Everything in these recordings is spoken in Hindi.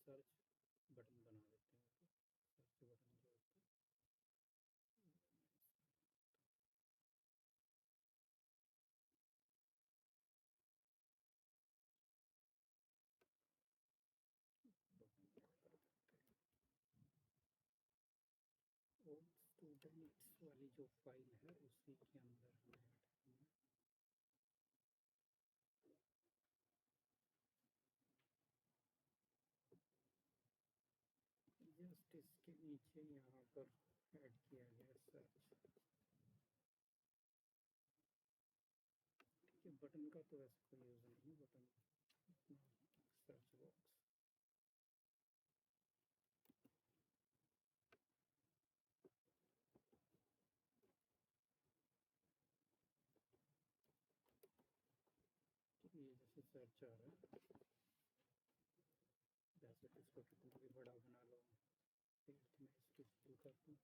सर्च बटन बना देते हैं, ऊपर सर्च बटन जो होता है ओल्ड स्टूडेंट्स वाली जो फाइल है उसी के अंदर हमें ऐड करना है। जस्ट इसके नीचे यहाँ पर ऐड किया गया सर्च। ठीक है, बटन का तो वैसे कोई यूज़ नहीं, बटन सर्च बॉक्स। ये जैसे सर्च आ रहा है वैसे इसको कितना भी बड़ा बना लो, फिर मैं इसको स्केल कर दूँ।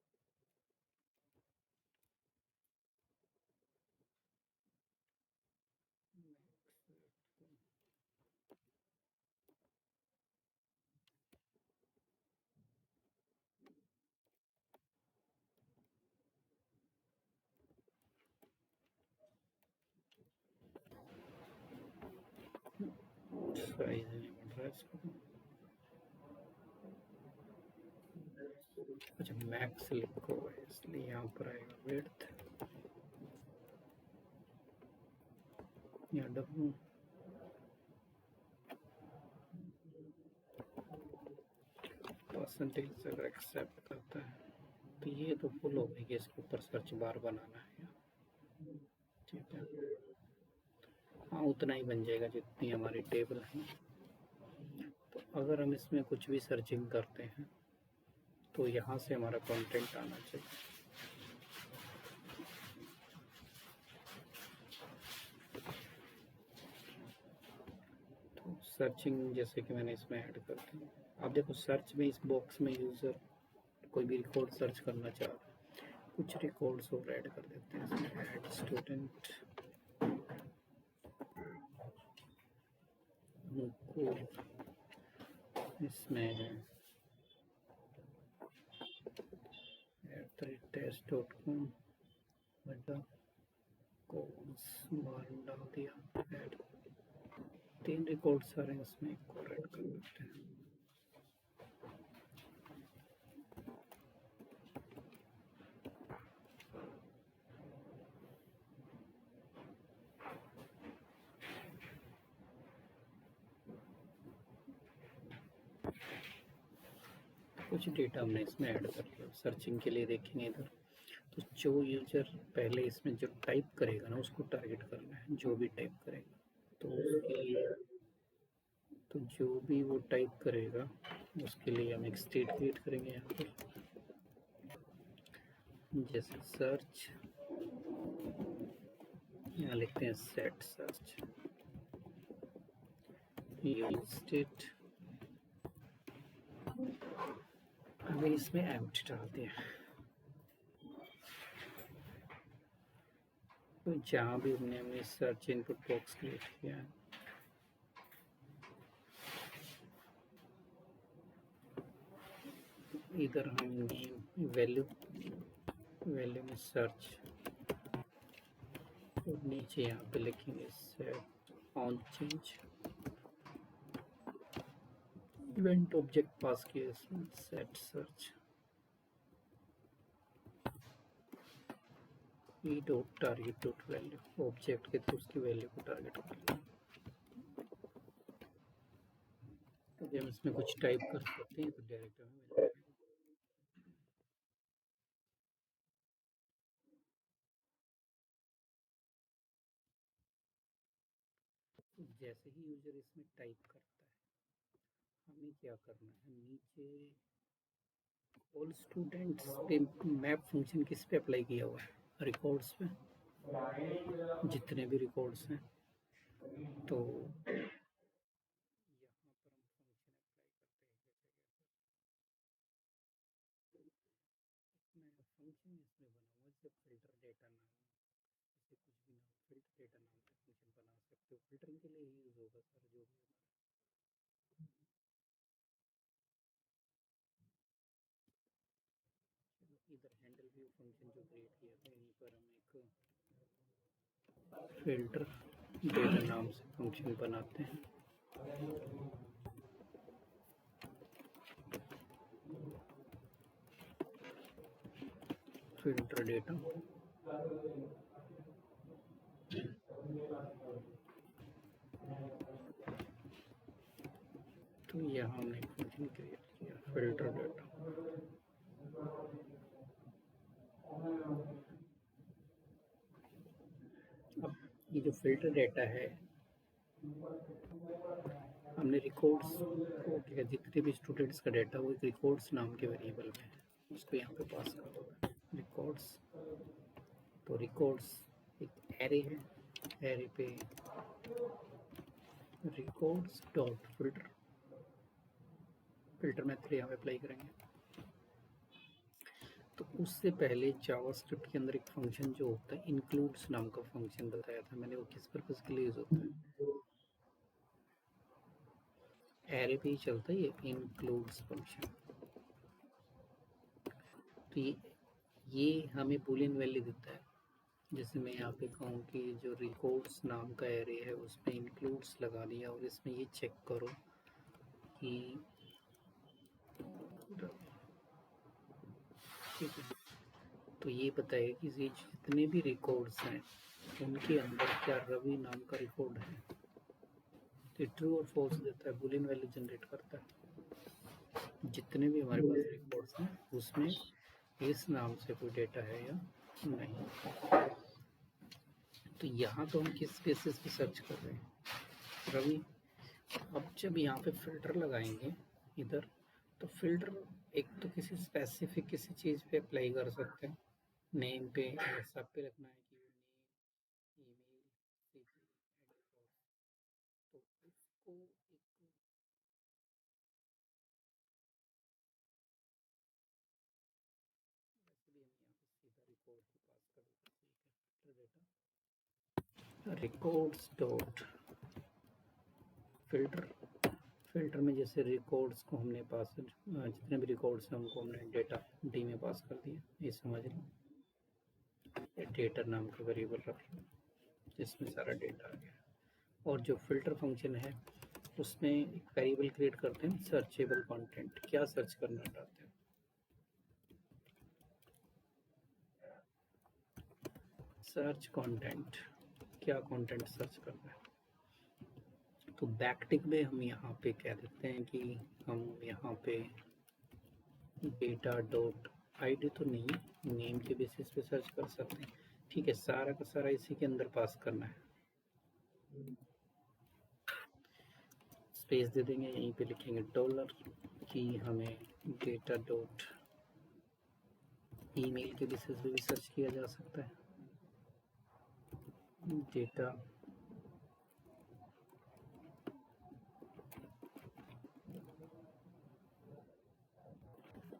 साइज नहीं बढ़ रहा है इसका। अच्छा, मैक्स लिखो है इसलिए यहाँ पर आएगा विड्थ या डब्ल्यू। परसेंटेज अगर एक्सेप्ट करता है तो ये तो फुल हो गई कि इसके ऊपर सर्च बार बनाना है। ठीक है, हाँ उतना ही बन जाएगा जितनी हमारी टेबल है। तो अगर हम इसमें कुछ भी सर्चिंग करते हैं तो यहाँ से हमारा कंटेंट आना चाहिए। तो सर्चिंग जैसे कि मैंने इसमें ऐड कर दी। अब देखो सर्च में इस बॉक्स में यूज़र कोई भी रिकॉर्ड सर्च करना चाह रहा है, कुछ रिकॉर्ड्स और ऐड कर देते हैं इसमें। ऐड स्टूडेंट इसमें @test.com कोर्स बार डाल दिया ऐड। 3 रिकॉर्ड्स आ रहे हैं इसमें, एक और ऐड कर देते हैं। कुछ डेटा हमने इसमें ऐड कर लिया। सर्चिंग के लिए देखेंगे इधर, तो जो यूजर पहले इसमें जो टाइप करेगा ना उसको टारगेट करना है, जो भी टाइप करेगा। तो उसके लिए तो जो भी वो टाइप करेगा उसके लिए हम एक स्टेट क्रिएट करेंगे यहाँ पर, जैसे सर्च, यहाँ लिखते हैं सेट सर्च स्टेट। अगर इसमें एम्प्टी डालते हैं तो जहाँ भी हमने सर्च इनपुट बॉक्स क्रिएट किया है इधर हम नेम वैल्यू में सर्च और नीचे यहाँ पे लिखेंगे set on change event object pass किया इसमें set search e dot target dot value object के थ्रू उसकी वैल्यू को टारगेट कर लें। तो हम इसमें कुछ टाइप कर सकते हैं तो डायरेक्ट हमें मिल जाएगा। तो जैसे ही यूजर इसमें टाइप करता है हमें क्या करना है, नीचे ऑल स्टूडेंट्स पे मैप फंक्शन किस पे अप्लाई किया हुआ है, रिकॉर्ड्स पे, जितने भी रिकॉर्ड्स हैं। तो यहाँ पर हम फंक्शन अप्लाई करते हैं जैसे कि मैं फंक्शन इसमें बनाऊंगा जैसे फिल्टर डेटा नाम, जैसे कुछ भी नाम फिल्टर डेटा नाम से फंक्शन बना सकते हो। फिल्टरिंग के लिए यूज होगा सर जो भी हमारा फंक्शन जो क्रिएट किया था, यहीं पर हम एक फिल्टर डेटा नाम से फंक्शन बनाते हैं। फिल्टर डेटा तो यहाँ हमने एक फंक्शन क्रिएट किया फिल्टर डेटा। अब ये जो फिल्टर डेटा है, हमने रिकॉर्ड्स को क्या, जितने भी स्टूडेंट्स का डेटा वो एक रिकॉर्ड्स नाम के वेरिएबल में है, उसको यहाँ पे पास कर दो रिकॉर्ड्स। तो रिकॉर्ड्स एक एरे है, एरे पे records dot filter, filter method यहाँ पे अप्लाई करेंगे। तो उससे पहले जावास्क्रिप्ट के अंदर एक फंक्शन जो होता है इंक्लूड्स नाम का फंक्शन बताया था मैंने, वो किस पर्पस के लिए यूज होता है, एरे पे ही चलता है ये इंक्लूड्स फंक्शन। तो ये हमें बूलियन वैल्यू देता है। जैसे मैं यहाँ पे कहूँ कि जो रिकॉर्ड्स नाम का एरे है उसमें इंक्लूड्स लगा दिया और इसमें ये चेक करो कि ठीक है, तो ये बताएगा कि ये जितने भी रिकॉर्ड्स हैं उनके अंदर क्या रवि नाम का रिकॉर्ड है। तो ट्रू और फॉल्स देता है, बूलियन वैल्यू जनरेट करता है। जितने भी हमारे पास रिकॉर्ड्स हैं उसमें इस नाम से कोई डेटा है या नहीं। तो यहाँ तो हम किस बेसिस पे सर्च कर रहे हैं, रवि। अब जब यहाँ पे फिल्टर लगाएंगे इधर, तो फिल्टर एक तो किसी स्पेसिफिक किसी चीज़ पे अप्लाई कर सकते हैं, नेम पे या सब पे रखना है कि नेम ईमेल सिटी एड्रेस, तो उसको एक वैसे भी हम यहाँ पे सीधा रिकॉर्ड को पास कर देते हैं। ठीक है, filter data records dot filter, filter में जैसे रिकॉर्ड्स को हमने पास, जितने भी रिकॉर्ड्स हैं उनको हमने डेटा डी में पास कर दिया, ये समझ लो। डेटा नाम का वेरिएबल रख लो जिसमें सारा डेटा आ गया। और जो फिल्टर फंक्शन है उसमें एक वेरिएबल क्रिएट करते हैं सर्चेबल कंटेंट। क्या सर्च करना चाहते हैं, सर्च कंटेंट, क्या कंटेंट सर्च करना है। तो बैकटिक में हम यहाँ पे कह देते हैं कि हम यहाँ पे डेटा डॉट आईडी तो नहीं, नेम के बेसिस पे सर्च कर सकते हैं। ठीक है, सारा का सारा इसी के अंदर पास करना है। स्पेस दे देंगे, यहीं पे लिखेंगे डॉलर कि हमें डेटा डॉट ईमेल के बेसिस पे भी सर्च किया जा सकता है, डेटा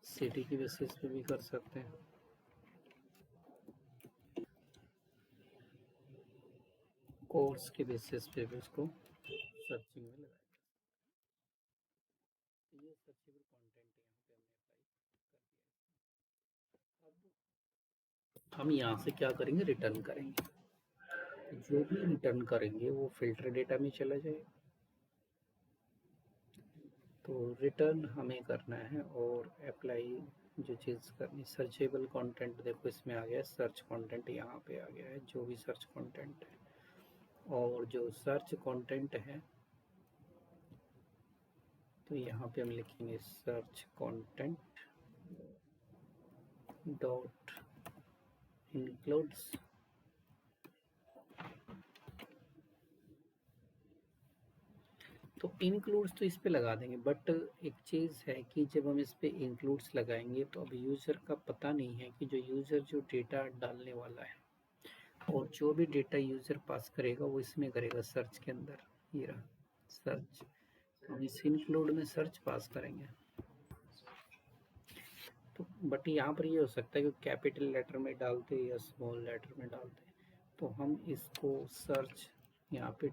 सिटी की बेसिस पे भी कर सकते हैं, कोर्स के बेसिस पे भी उसको सर्चिंग में लगाया। तो ये सर्चेबल कंटेंट यहाँ पे हमने अप्लाई कर दिया। अब हम यहाँ से क्या करेंगे, रिटर्न करेंगे। जो भी रिटर्न करेंगे वो फिल्टर डेटा में चला जाएगा। तो रिटर्न हमें करना है और अप्लाई जो चीज़ करनी, सर्चेबल कंटेंट देखो इसमें आ गया है, सर्च कंटेंट यहाँ पे आ गया है, जो भी सर्च कंटेंट है। और जो सर्च कंटेंट है तो यहाँ पे हम लिखेंगे सर्च कंटेंट डॉट इंक्लूड्स। तो इंक्लूड्स तो इस पे लगा देंगे, बट एक चीज़ है कि जब हम इस पे इंक्लूड्स लगाएंगे तो अब यूज़र का पता नहीं है कि जो यूज़र जो डेटा डालने वाला है और जो भी डेटा यूज़र पास करेगा वो इसमें करेगा सर्च के अंदर, ये रहा सर्च। हम इस इंक्लूड में सर्च पास करेंगे। तो बट यहाँ पर ये हो सकता है कि कैपिटल लेटर में डालते या स्मॉल लेटर में डालते, तो हम इसको सर्च यहाँ पे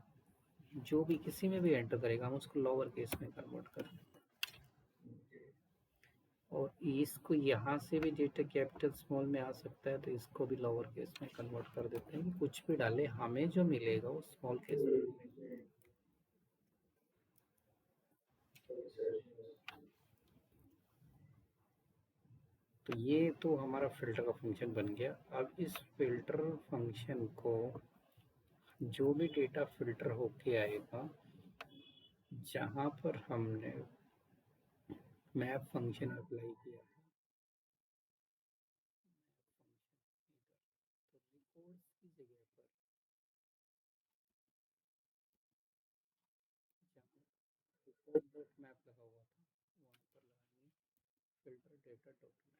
जो भी किसी में भी एंटर करेगा हम उसको लोअर केस में कन्वर्ट करें। और इसको यहाँ से भी डेटा कैपिटल स्मॉल में आ सकता है, तो इसको भी लोअर केस में कन्वर्ट कर देते हैं कि कुछ भी डाले हमें जो मिलेगा वो स्मॉल केस में मिलेगा। तो ये तो हमारा फिल्टर का फंक्शन बन गया। अब इस फिल्टर फंक्शन को जो भी डेटा फिल्टर होके आएगा, जहाँ पर हमने मैप फंक्शन अप्लाई किया है, तो रिकॉर्ड्स की जगह पर जहाँ रिकॉर्ड डॉट मैप लगा हुआ था वहाँ पर लगाएंगे फिल्टर डेटा डॉट मैप।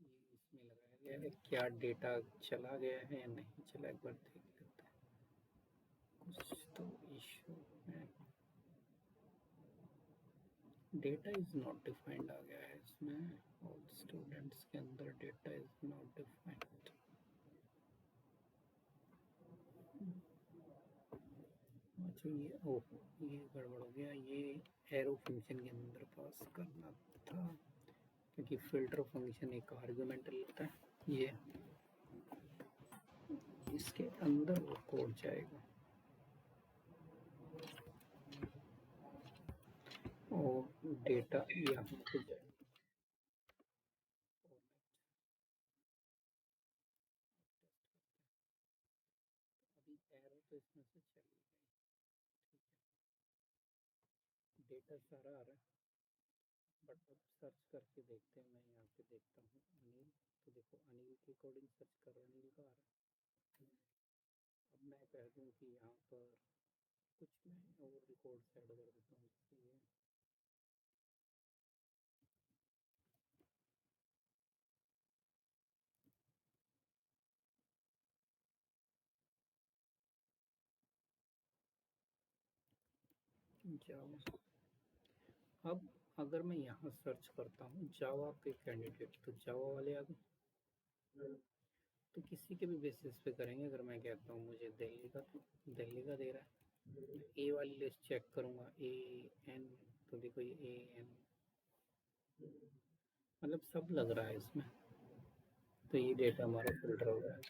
ये इसमें लगाया गया है, क्या डेटा चला गया है या नहीं चला, एक बार देख लेते हैं। कुछ तो इशू है, डेटा इज नॉट डिफाइंड आ गया है इसमें। ऑल स्टूडेंट्स के अंदर डेटा इज नॉट डिफाइंड। अच्छा ये ओहो, ये गड़बड़ हो गया, ये एरो फंक्शन के अंदर पास करना था, क्योंकि फिल्टर फंक्शन एक आर्गुमेंट लेता है। ये इसके अंदर वो कोड जाएगा और डेटा यहाँ पे जाएगा। अभी एरो तो इसमें से चली गई, ठीक है, डेटा सारा आ रहा है। बट अब सर्च करके देखते हैं, मैं यहाँ पे देखता हूँ अनिल, तो देखो अनिल के अकॉर्डिंग सर्च कर रहा है, अनिल का आ रहा है। अब मैं कह दूँ कि यहाँ पर कुछ मैं और रिकॉर्ड ऐड कर देता हूँ इसके लिए। जावा, अब अगर मैं यहाँ सर्च करता हूँ जावा के कैंडिडेट, तो जावा वाले आ गए। तो किसी के भी बेसिस पे करेंगे, अगर मैं कहता हूँ मुझे दिल्ली का, तो दिल्ली का दे रहा है। ए वाली लिस्ट चेक करूँगा, ए एन, तो देखो ये ए एन, मतलब सब लग रहा है इसमें। तो ये डेटा हमारा फिल्टर हो गया है।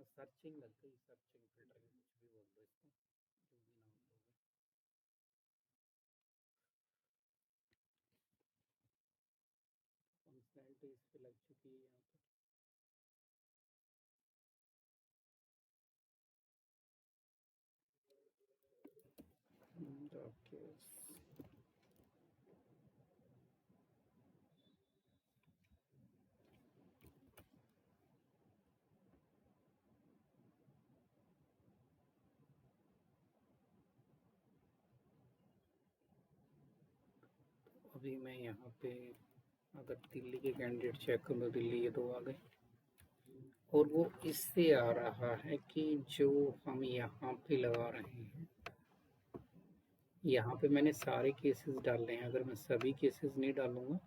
सर्चिंग लग गई, सर्चिंग फिल्टरिंग कुछ भी बोल दो इसको, जो भी नाम दोगे। फंक्शनैलिटी इस पे लग चुकी है यहाँ पर। ओके, अभी मैं यहाँ पे अगर दिल्ली के कैंडिडेट चेक करूँ तो दिल्ली ये दो आ गए, और वो इससे आ रहा है कि जो हम यहाँ पे लगा रहे हैं, यहाँ पे मैंने सारे केसेस डाले हैं। अगर मैं सभी केसेस नहीं डालूंगा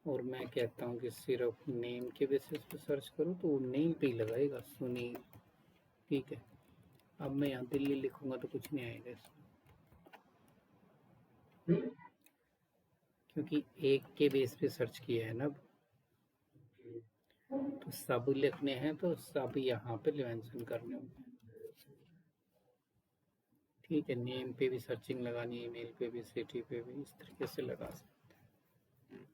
और मैं कहता हूँ कि सिर्फ नेम के बेसिस पे सर्च करूँ, तो वो नेम पे ही लगाएगा सुनील, ठीक है। अब मैं यहाँ दिल्ली लिखूंगा तो कुछ नहीं आएगा इसमें, क्योंकि एक के बेस पे सर्च किया है ना। तो सब लिखने हैं तो सब यहाँ पे मेंशन करने होंगे, ठीक है। नेम पे भी सर्चिंग लगानी है, ईमेल पे भी, सिटी पे भी, इस तरीके से लगा सकते हैं।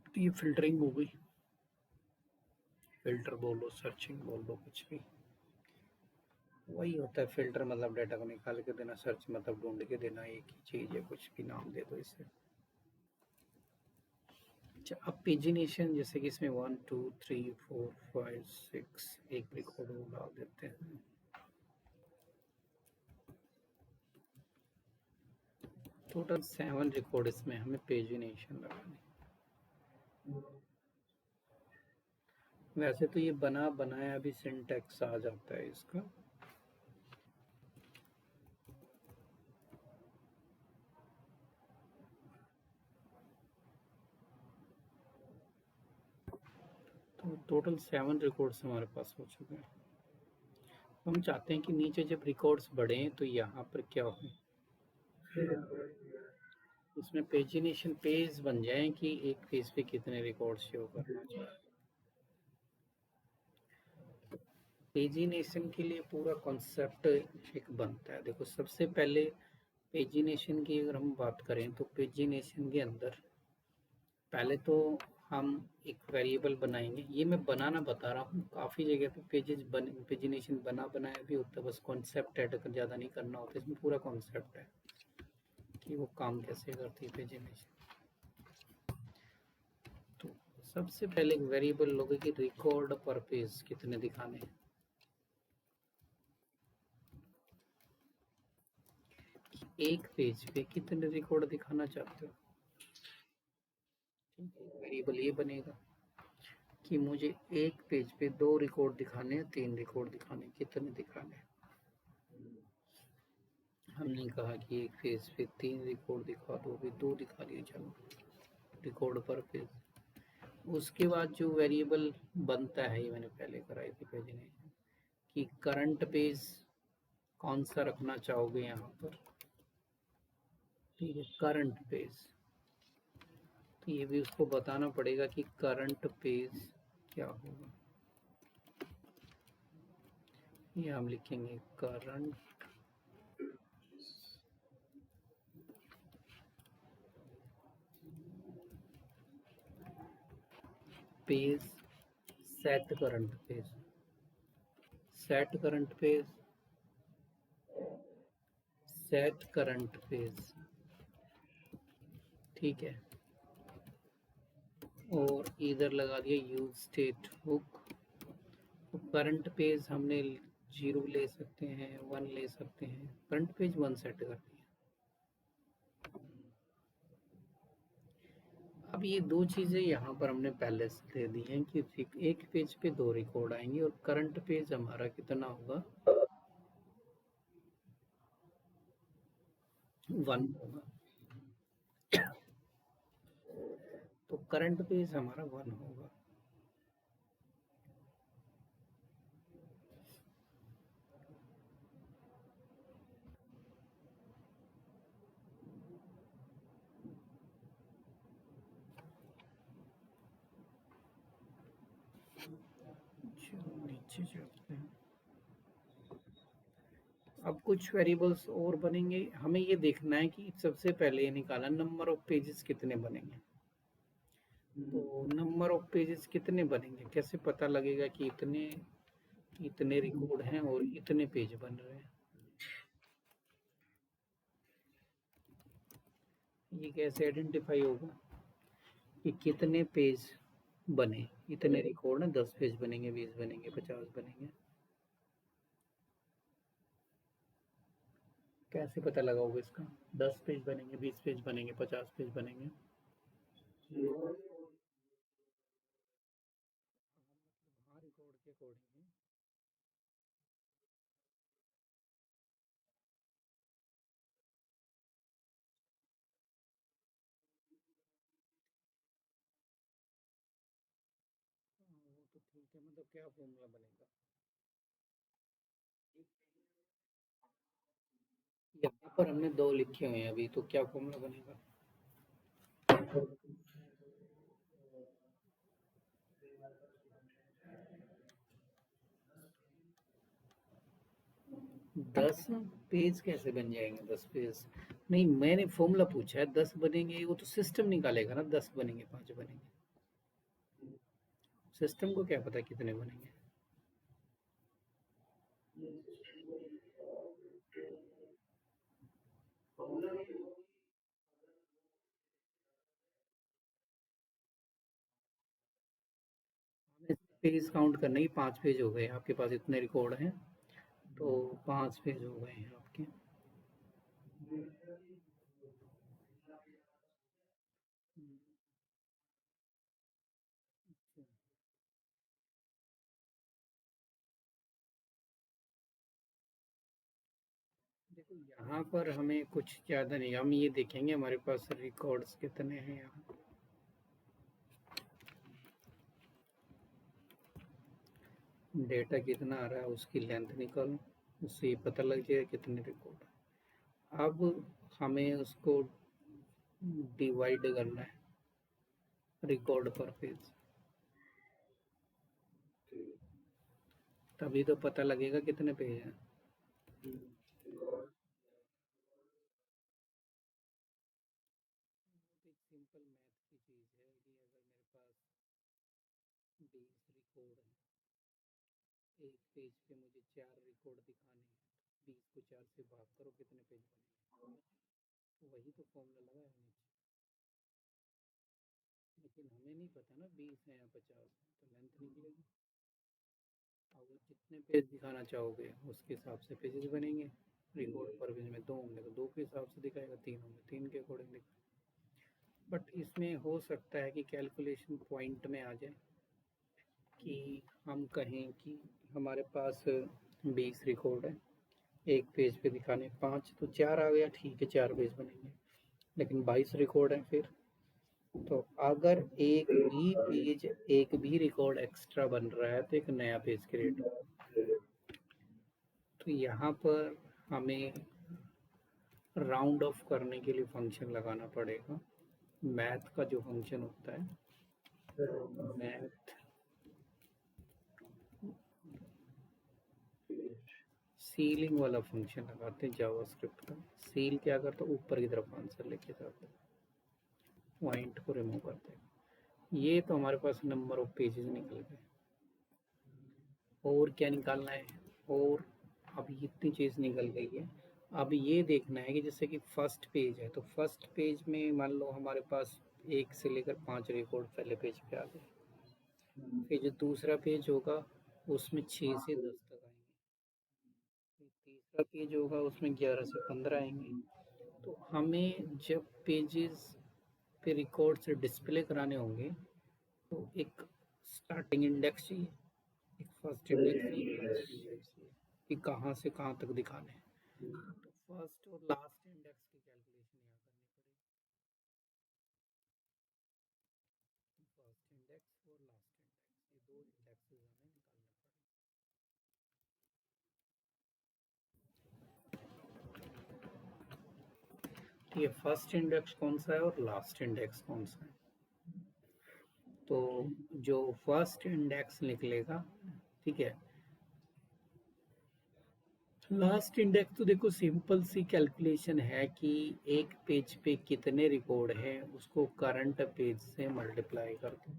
तो ये फिल्टरिंग हो गई, फिल्टर बोलो, सर्चिंग बोलो, कुछ भी वही होता है। फिल्टर मतलब डाटा को निकाल के देना, सर्च मतलब ढूंढ के देना, एक ही चीज है, कुछ भी नाम दे दो इसे। अच्छा, अब पेजिनेशन, जैसे कि इसमें 1 2 3 4 5 6 एक रिकॉर्ड डाल देते हैं। टोटल 7 रिकॉर्ड इसमें हमें पेजिनेशन लगानी। वैसे तो ये बना बनाया भी सिंटैक्स आ जाता है इसका। तो टोटल 7 रिकॉर्ड्स हमारे पास हो चुके हैं। हम चाहते हैं कि नीचे जब रिकॉर्ड्स बढ़े तो यहाँ पर क्या हो, इसमें पेजिनेशन पेज बन जाए कि एक पेज पे कितने रिकॉर्ड शो करना चाहिए। पेजिनेशन के लिए पूरा कॉन्सेप्ट एक बनता है। देखो सबसे पहले पेजिनेशन की अगर हम बात करें तो पेजिनेशन के अंदर पहले तो हम एक वेरिएबल बनाएंगे। ये मैं बनाना बता रहा हूँ, काफ़ी जगह पे पेजिनेशन बना बनाया भी होता है, बस कॉन्सेप्ट ऐड कर ज़्यादा नहीं करना होता। इसमें पूरा कॉन्सेप्ट है कि वो काम कैसे करती है पेजिनेशन। तो सबसे पहले एक वेरिएबल लोगे कि रिकॉर्ड पर पेज कितने दिखाने हैं। एक पेज पे कितने रिकॉर्ड दिखाना चाहते हो, वेरिएबल ये बनेगा कि मुझे एक पेज पे 2 रिकॉर्ड दिखाने हैं, 3 रिकॉर्ड दिखाने, कितने दिखाने हैं। हमने कहा कि एक पेज पे 3 रिकॉर्ड दिखा दो, भी 2 दिखा दिए, चलो रिकॉर्ड पर पेज। उसके बाद जो वेरिएबल बनता है, ये मैंने पहले कराई थी पेजिनेशन, कि करंट पेज कौन सा रखना चाहोगे यहाँ पर। ठीक है, करंट पेज, तो ये भी उसको बताना पड़ेगा कि करंट पेज क्या होगा। ये हम लिखेंगे current page set current page, set current page, set current page. ठीक है, और इधर लगा दिया यूज स्टेट हुक। तो करंट पेज हमने 0 ले सकते हैं, 1 ले सकते हैं, करंट पेज 1 सेट कर दिया। अब ये दो चीज़ें यहाँ पर हमने पहले से दे दी हैं कि एक पेज पे 2 रिकॉर्ड आएंगे और करंट पेज हमारा कितना होगा, 1 होगा। तो करंट पेज हमारा 1 होगा। चलो नीचे चलते हैं। अब कुछ वेरिएबल्स और बनेंगे, हमें ये देखना है कि सबसे पहले ये निकाला नंबर ऑफ पेजेस कितने बनेंगे। तो नंबर ऑफ पेजेस कितने बनेंगे, कैसे पता लगेगा कि इतने इतने रिकॉर्ड हैं और इतने पेज बन रहे हैं। ये कैसे आइडेंटिफाई होगा कि कितने पेज बने, इतने रिकॉर्ड हैं, 10 पेज बनेंगे, 20 बनेंगे, 50 बनेंगे, कैसे पता लगाओगे इसका। 10 पेज बनेंगे, 20 पेज बनेंगे, 50 पेज बनेंगे। हाँ, रिकॉर्ड के अकॉर्डिंग। वो तो ठीक है, मतलब क्या फॉर्मूला बनेगा। यहाँ पर हमने 2 लिखे हुए हैं अभी, तो क्या फॉर्मूला बनेगा। 10 पेज कैसे बन जाएंगे, 10 पेज नहीं, मैंने फॉर्मूला पूछा है। 10 बनेंगे, वो तो सिस्टम निकालेगा ना, 10 बनेंगे, 5 बनेंगे, सिस्टम को क्या पता कितने बनेंगे। हमें पेज काउंट करना ही, 5 पेज हो गए आपके पास, इतने रिकॉर्ड हैं, तो 5 पेज हो गए हैं आपके। देखो यहाँ पर हमें कुछ ज़्यादा नहीं, हम ये देखेंगे हमारे पास रिकॉर्ड्स कितने हैं यहाँ। डेटा कितना आ रहा है उसकी लेंथ निकालो, उससे पता लग जाएगा कितने रिकॉर्ड है। अब हमें उसको डिवाइड करना है रिकॉर्ड पर पेज, तभी तो पता लगेगा कितने पेज हैं। एक सिंपल मैथ की चीज़ है कि अगर मेरे पास 20 रिकॉर्ड है, एक पेज पे मुझे 4 रिकॉर्ड दिखाने हैं, 20 को 4 से भाग करो कितने पेज बनेंगे, तो वही तो फॉर्मूला लगाया नीचे। लेकिन हमें नहीं पता ना 20 है या 50 है, तो लेंथ निकलेगी। अब जितने पेज दिखाना चाहोगे उसके हिसाब से पेजेस बनेंगे। रिकॉर्ड पर पेज में 2 होंगे तो 2 के हिसाब से दिखाएगा, 3 होंगे 3 के अकॉर्डिंग दिखाएगा। बट इसमें हो सकता है कि कैलकुलेशन पॉइंट में आ जाए कि हम कहें कि हमारे पास 20 रिकॉर्ड है, एक पेज पे दिखाने 5, तो 4 आ गया, ठीक है 4 पेज बनेंगे। लेकिन 22 रिकॉर्ड है फिर, तो अगर एक भी रिकॉर्ड एक्स्ट्रा बन रहा है तो एक नया पेज क्रिएट होगा। तो यहाँ पर हमें राउंड ऑफ करने के लिए फंक्शन लगाना पड़ेगा, मैथ का जो फंक्शन होता है, मैथ सीलिंग वाला फंक्शन लगाते हैं जावास्क्रिप्ट का। सील क्या करता है, ऊपर की तरफ आंसर लेके जाता है, पॉइंट को रिमूव करते हैं। ये तो हमारे पास नंबर ऑफ पेजेस निकल गए। और क्या निकालना है, और अब इतनी चीज़ निकल गई है। अब ये देखना है कि जैसे कि फर्स्ट पेज है, तो फर्स्ट पेज में मान लो हमारे पास 1 से लेकर 5 रिकॉर्ड पहले पेज पे आ गए। फिर जो दूसरा पेज होगा उसमें 6 से 10 तक आएंगे। फिर तीसरा पेज होगा उसमें 11 से 15 आएंगे। तो हमें जब पेजेस पे रिकॉर्ड से डिस्प्ले कराने होंगे तो एक स्टार्टिंग इंडेक्स चाहिए, एक फर्स्ट इंडेक्स चाहिए कि कहाँ से कहाँ तक दिखाने हैं। तो फर्स्ट और लास्ट इंडेक्स की कैलकुलेशन यहाँ करनी पड़ेगी। फर्स्ट इंडेक्स और लास्ट इंडेक्स, ये दो इंडेक्सेस हमें निकालने पड़ेंगे। ये फर्स्ट इंडेक्स कौन सा है और लास्ट इंडेक्स कौन सा है। तो जो फर्स्ट इंडेक्स निकलेगा, ठीक है, लास्ट इंडेक्स तो देखो सिंपल सी कैलकुलेशन है कि एक पेज पे कितने रिकॉर्ड हैं उसको करंट पेज से मल्टीप्लाई कर दो।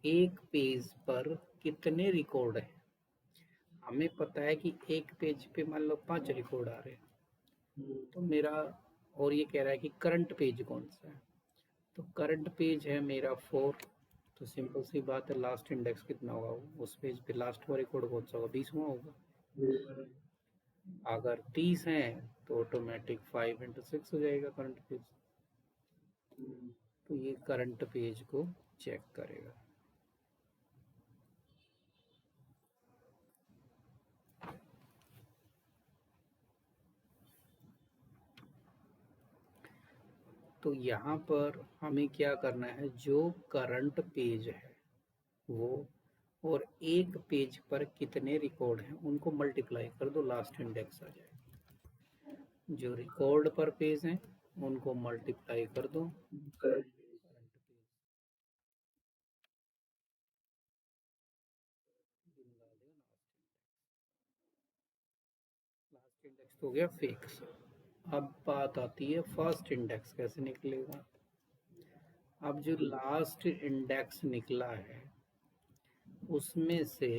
एक पेज पर कितने रिकॉर्ड है, हमें पता है कि एक पेज पे मान लो 5 रिकॉर्ड आ रहे हैं, तो मेरा, और ये कह रहा है कि करंट पेज कौन सा है, तो करंट पेज है मेरा 4। तो सिंपल सी बात है, लास्ट इंडेक्स कितना होगा उस पेज पे, लास्ट का रिकॉर्ड कौन सा होगा, 20वां होगा। अगर 30 है तो ऑटोमेटिक 5 × 6 हो जाएगा करंट पेज। तो ये करंट पेज को चेक करेगा। तो यहाँ पर हमें क्या करना है, जो करंट पेज है वो, और एक पेज पर कितने रिकॉर्ड हैं उनको मल्टीप्लाई कर दो, लास्ट इंडेक्स आ जाएगा। जो रिकॉर्ड पर पेज हैं उनको मल्टीप्लाई कर दो करंट पेज, निकाल देगा लास्ट इंडेक्स तो हो गया फिक्स। अब बात आती है फर्स्ट इंडेक्स कैसे निकलेगा। अब जो लास्ट इंडेक्स निकला है उसमें से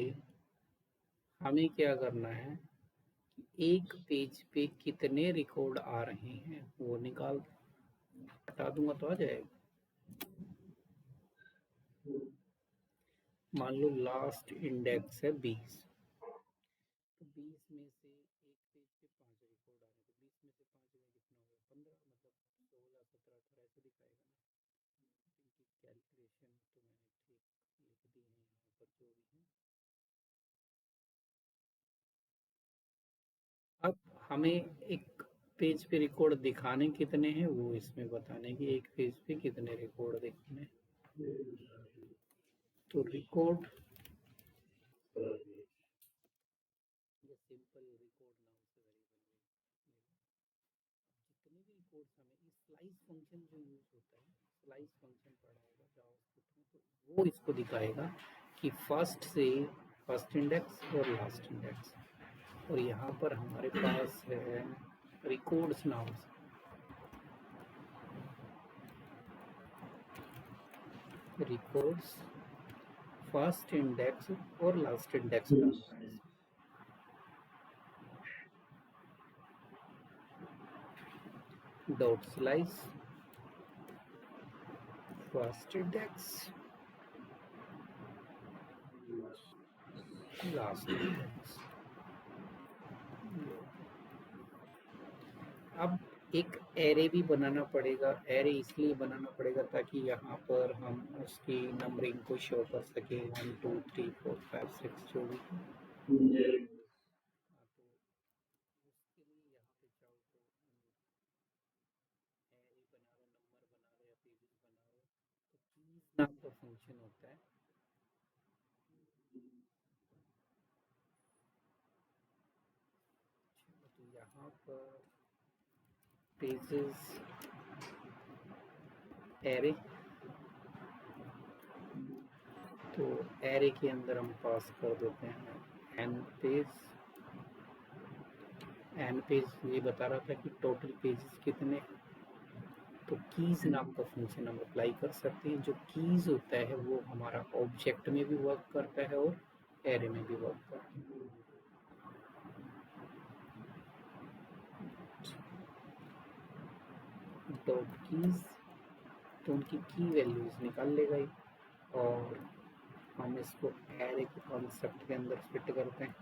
हमें क्या करना है, एक पेज पे कितने रिकॉर्ड आ रहे हैं वो निकाल, हटा दूंगा तो आ जाएगा। मान लो लास्ट इंडेक्स है 20, तो 20 में से एक पेज पे 5 रिकॉर्ड आ रहे हैं, तो 20 में से 5 में कितना होगा, 15, मतलब 16 17 18 ऐसे दिखाएगा ना। इनकी कैलकुलेशन तो मैंने ठीक लिख दी है यहाँ पर जो भी है। अब हमें एक पेज पे रिकॉर्ड दिखाने कितने हैं वो इसमें बताने की, एक पेज पे कितने रिकॉर्ड दिखाने हैं। तो रिकॉर्ड ये सिंपल रिकॉर्ड नाम से वेरिएबल में जितने भी रिकॉर्ड्स हमें इस स्लाइस फंक्शन जो यूज होता है, स्लाइस फंक्शन पढ़ा होगा जावास्क्रिप्ट में, तो वो इसको दिखाएगा कि फर्स्ट से फर्स्ट इंडेक्स और लास्ट इंडेक्स। और यहाँ पर हमारे पास है रिकॉर्ड्स नाम से, रिकॉर्ड्स फर्स्ट इंडेक्स और लास्ट इंडेक्स का dot slice first index last index. अब एक एरे भी बनाना पड़ेगा। एरे इसलिए बनाना पड़ेगा ताकि यहाँ पर हम उसकी नंबरिंग को शो कर सकें, 1 2 3 4 5 6 जो भी। नाम का फंक्शन होता है, तो यहाँ पर पेजेस एरे, तो एरे के अंदर हम पास कर देते हैं एन पेज। एन पेज ये बता रहा था कि टोटल पेजेस कितने, तो कीज नाम का फंक्शन हम अप्लाई कर सकते हैं। जो कीज होता है वो हमारा ऑब्जेक्ट में भी वर्क करता है और एरे में भी वर्क करता है। डॉट कीज, तो उनकी की वैल्यूज निकाल लेगा ही, और हम इसको एरे के कॉन्सेप्ट के अंदर फिट करते हैं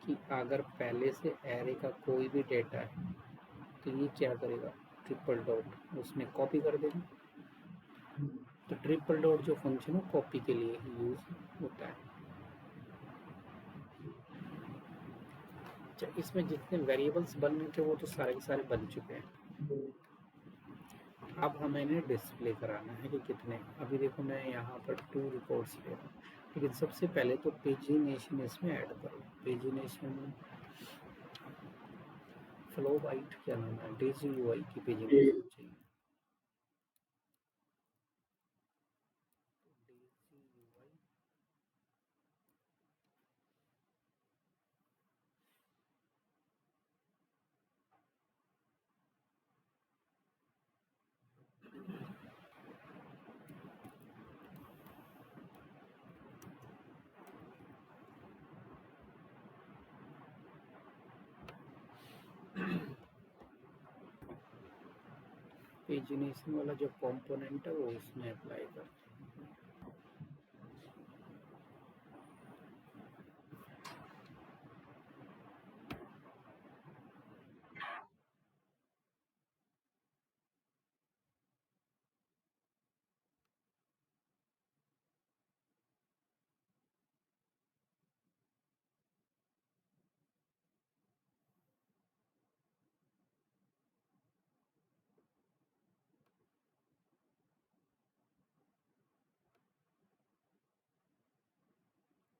कि अगर पहले से एरे का कोई भी डेटा है तो ये क्या करेगा, ट्रिपल डॉट उसमें कॉपी कर देगा। तो ट्रिपल डॉट जो फंक्शन है कॉपी के लिए यूज होता है। इसमें जितने वेरिएबल्स बनने थे वो तो सारे के सारे बन चुके हैं। अब हमें इन्हें डिस्प्ले कराना है कि कितने। अभी देखो मैं यहाँ पर 2 रिकॉर्ड्स ले रहा हूँ, लेकिन सबसे पहले तो पेजिनेशन इसमें ऐड करो। पेजिनेशन फ्लो बाइट क्या नाम है, डेजी यूआई की पेजिनेशन चाहिए। पेजिनेशन वाला जो कंपोनेंट है वो इसमें अप्लाई कर।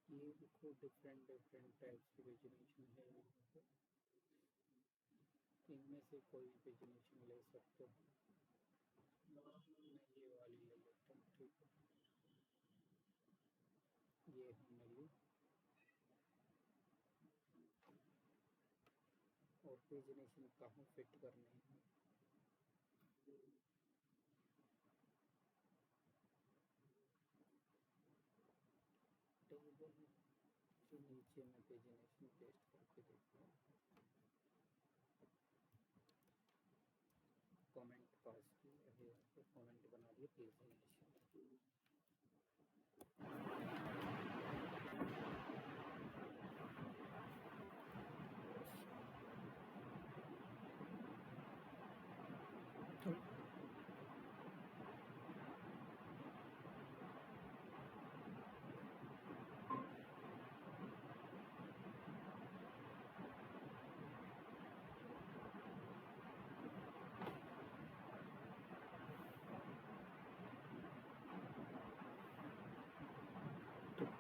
ये देखो डिफरेंट डिफरेंट टाइप्स की पेजिनेशन है, इनमें से कोई पेजिनेशन ले सकते हो। मैं ये वाली ले लेता हूँ, ठीक है। ये हमने ली, और पेजिनेशन कहाँ फिट करनी है, टेबल के नीचे मैं पेजिनेशन पेस्ट करके देखता हूँ। कमेंट पास किया है, तो कमेंट बना दिए पेजिनेशन।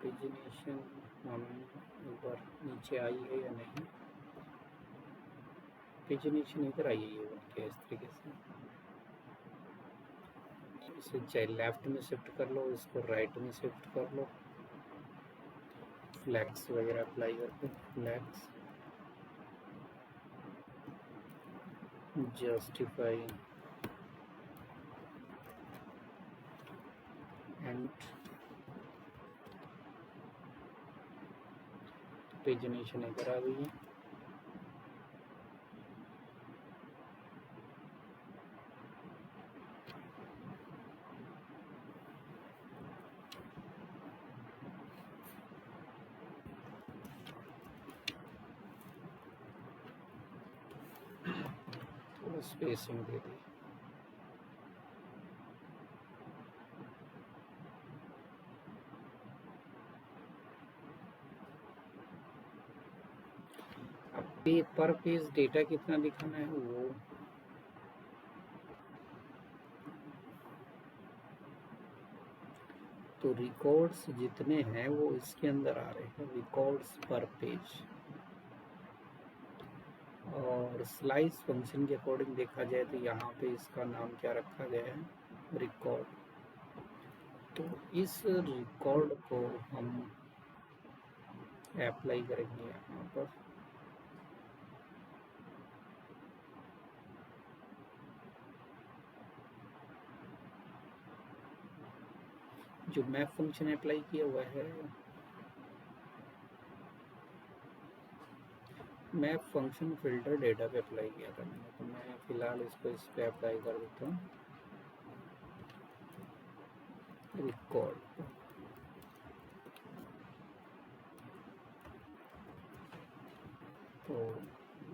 पेजिनेशन हम एक बार नीचे आई है या नहीं, पेजिनेशन इधर आई है ये क्या इस तरीके से, इसे चाहे लेफ्ट में शिफ्ट कर लो, इसको राइट में शिफ्ट कर लो, फ्लैक्स वगैरह अप्लाई करके फ्लैक्स जस्टिफाई एंड पेजिनेशन इधर आ गई है। थोड़ा स्पेसिंग दे दी। पर पेज डेटा कितना दिखाना है वो तो रिकॉर्ड्स जितने हैं वो इसके अंदर आ रहे हैं, रिकॉर्ड्स पर पेज। और स्लाइस फंक्शन के अकॉर्डिंग देखा जाए तो यहाँ पे इसका नाम क्या रखा गया है, रिकॉर्ड। तो इस रिकॉर्ड को हम अप्लाई करेंगे यहाँ पर, जो मैप फंक्शन अप्लाई किया हुआ है, मैप फंक्शन फिल्टर डेटा पे अप्लाई किया था मैंने, तो मैं फिलहाल इसको इस पे अप्लाई कर देता हूँ, रिकॉर्ड। तो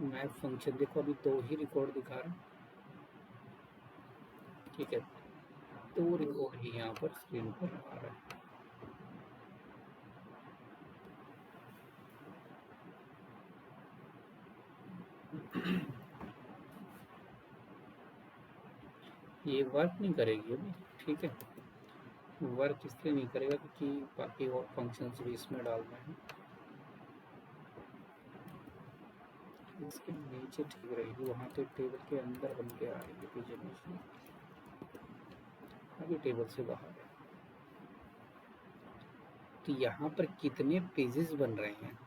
मैप फंक्शन देखो अभी 2 ही रिकॉर्ड दिखा रहा है, ठीक है, 2 रिकॉर्ड ही यहाँ पर स्क्रीन पर आ रहा है। ये वर्क नहीं करेगी अभी, ठीक है, वर्क इसलिए नहीं करेगा क्योंकि बाकी और फंक्शंस भी इसमें डालना है, इसके नीचे ठीक रहेगी, वहाँ पे टेबल के अंदर बन के आ रही है पेजिनेशन, अभी टेबल से बाहर है। तो यहाँ पर कितने पेजेस बन रहे हैं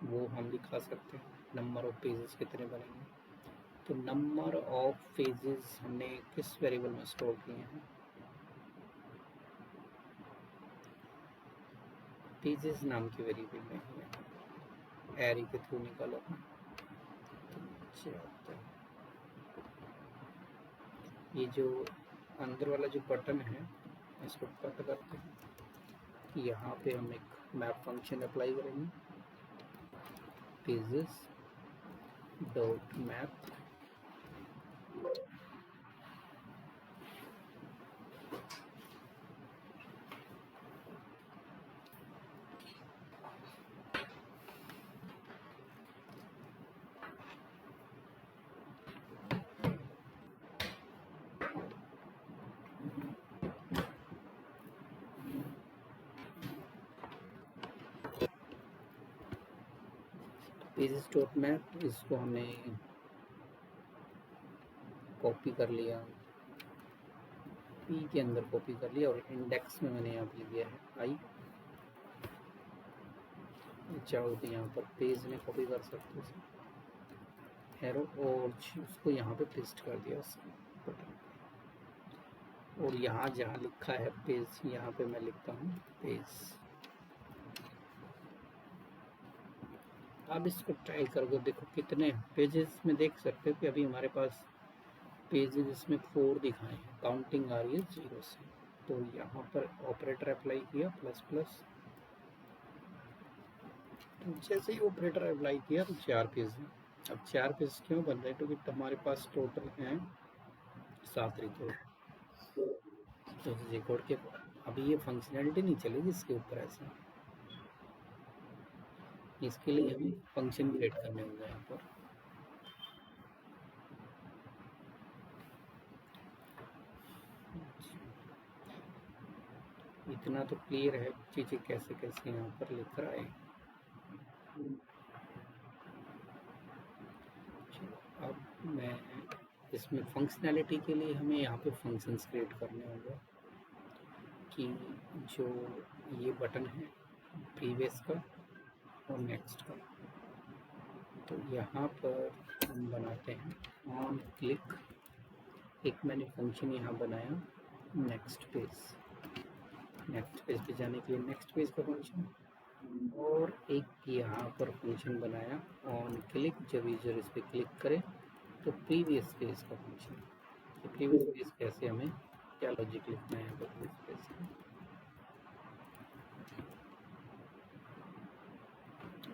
वो हम दिखा सकते हैं, नंबर ऑफ पेजेस कितने बनेंगे। तो नंबर ऑफ पेजेस हमने किस वेरिएबल में स्टोर किए हैं, पेजेस नाम की वेरिएबल में है, एरे के थ्रू निकालो। ये जो अंदर वाला जो बटन है इसको कट करते हैं, यहाँ पे हम एक मैप फंक्शन अप्लाई करेंगे, pages dot map, pages dot map, इसको हमने कॉपी कर लिया, पी के अंदर कॉपी कर लिया, और इंडेक्स में मैंने यहाँ पे दिया है आई, चाहो तो यहाँ पर पेज में कॉपी कर सकते हो एरो, और उसको यहाँ पे पेस्ट कर दिया बटन, और यहाँ जहाँ लिखा है पेज, यहाँ पे मैं लिखता हूँ पेज। अब इसको ट्राई करके देखो कितने पेजेस में देख सकते हो कि अभी हमारे पास पेजेस इसमें 4 दिखाए, काउंटिंग आ रही है 0 से। तो यहाँ पर ऑपरेटर अप्लाई किया प्लस प्लस, तो जैसे ही ऑपरेटर अप्लाई किया तो 4 पेज हैं। अब 4 पेज क्यों बन रहे हैं, क्योंकि हमारे पास टोटल हैं 7 रिकॉर्ड। तो रिकॉर्ड के अभी ये फंक्शनैलिटी नहीं चलेगी इसके ऊपर, ऐसा इसके लिए हमें फंक्शन क्रिएट करने होंगे यहाँ पर। इतना तो क्लियर है चीज़ें कैसे कैसे यहाँ पर लिख रहा है। अब मैं इसमें फंक्शनैलिटी के लिए हमें यहाँ पे फंक्शंस क्रिएट करने होंगे कि जो ये बटन है प्रीवियस का और नेक्स्ट का, तो यहाँ पर हम बनाते हैं ऑन क्लिक। एक मैंने फंक्शन यहाँ बनाया नेक्स्ट पेज पे जाने के लिए नेक्स्ट पेज का फंक्शन, और एक यहाँ पर फंक्शन बनाया ऑन क्लिक, जब यूजर इस पर क्लिक करे तो प्रीवियस पेज का फंक्शन। तो प्रीवियस पेज कैसे, हमें क्या लॉजिक लिखना है प्रीवियस पेज का,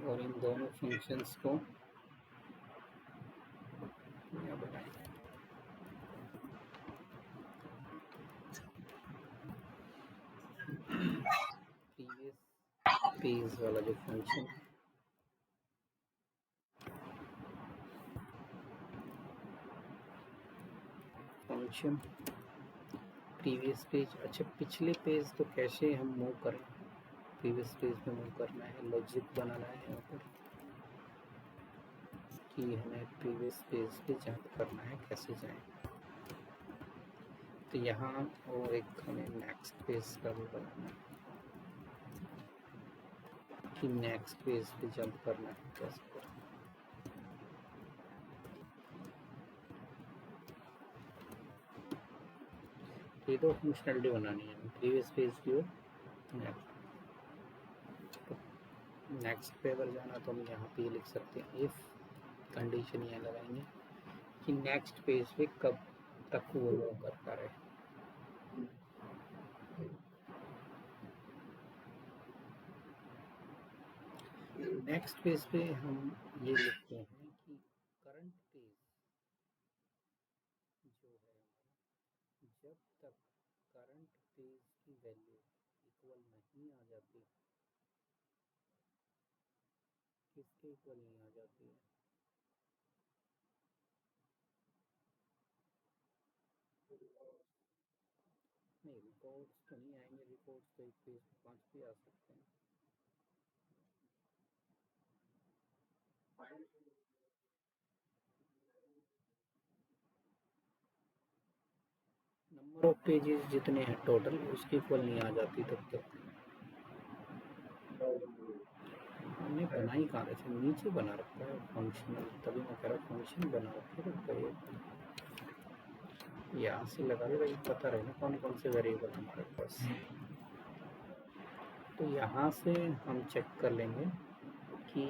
और इन दोनों फंक्शंस को यहाँ बनाएंगे। प्रीवियस पेज वाला जो फंक्शन है, फंक्शन प्रीवियस पेज। अच्छा, पिछले पेज तो कैसे हम मूव करें, प्रीवियस पेज पे मूव करना है, लॉजिक बनाना है यहाँ पर कि हमें प्रीवियस पेज पे जंप करना है, कैसे जाएं। तो यहाँ और एक हमें नेक्स्ट पेज का भी बनाना है कि नेक्स्ट पेज पे जंप करना है, कैसे करें। ये तो फंक्शनलिटी बनानी है प्रीवियस पेज की और नेक्स्ट पे अगर जाना तो हम यहाँ पे लिख सकते हैं इफ कंडीशन ये लगाएंगे कि नेक्स्ट पेज पे कब तक वो मूव करता रहे। नेक्स्ट पेज पे हम ये लिखते हैं कि करंट पेज जो है हमारा, जब तक करंट पेज की वैल्यू इक्वल नहीं आ जाती, किसके इक्वल नहीं आ जाती है, नहीं रिकॉर्ड्स तो नहीं आएंगे, रिकॉर्ड्स तो एक पेज पे 5 भी आ सकते हैं। नंबर ऑफ पेजेस जितने हैं टोटल, उसके इक्वल नहीं आ जाती तब तक। हमने बना ही कहाँ रहे, नीचे बना रखा है फंक्शनल, तभी मैं कह रहा फंक्शन बना रखे तो यहाँ से लगा ले भाई, पता रहे ना कौन कौन से वेरिएबल हमारे पास। तो यहाँ से हम चेक कर लेंगे कि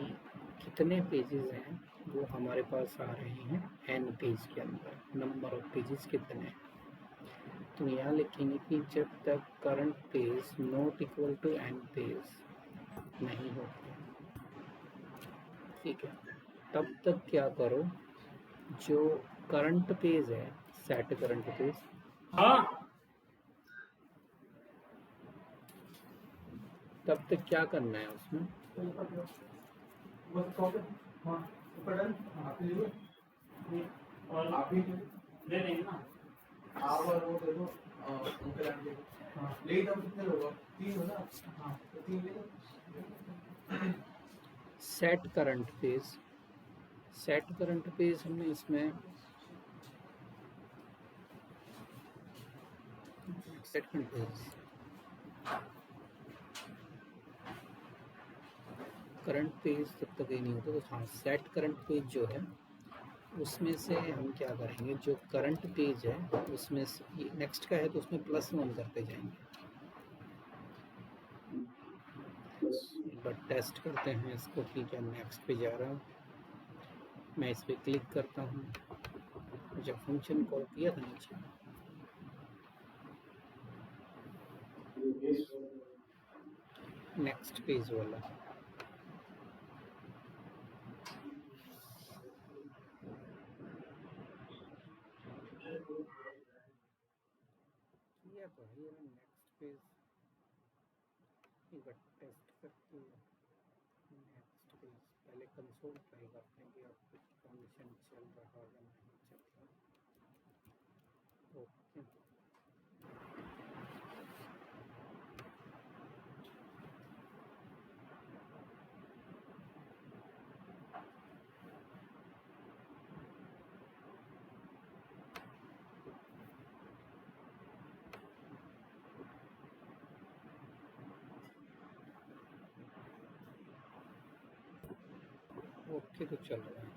कितने पेजेस हैं वो हमारे पास आ रहे हैं n पेज के अंदर, नंबर ऑफ पेजेस कितने हैं। तो यहाँ लिखेंगे कि जब तक current page not equal to n page नहीं होते, ठीक है, तब तक क्या करो, जो करंट पेज है सेट करंट पेज, हाँ तब तक क्या करना है उसमें, और आप भी दे देंगे ना, आप और वो दे दो, अंकल आंटी ले दो, कितने लोग 3 हो ना, हाँ तो 3 ले दो। Set current page, set current page हमने इसमें set current page, current page तब तक ही नहीं होता, तो हाँ सेट करंट पेज जो है उसमें से हम क्या करेंगे, जो करंट पेज है उसमें से नेक्स्ट का है तो उसमें +1 करते जाएंगे। बट टेस्ट करते हैं इसको कि क्या नेक्स्ट पे जा रहा हूँ, मैं इस पर क्लिक करता हूँ, जब फंक्शन कॉल किया था नीचे, नेक्स्ट पेज वाला, किया तो है नेक्स्ट पेज, एक बार टेस्ट करते हैं नेक्स्ट पेज, पहले कंसोल ट्राई करते हैं कि आपको फंक्शन चल रहा है नहीं चल रहा। ओके, के तो चल रहा है,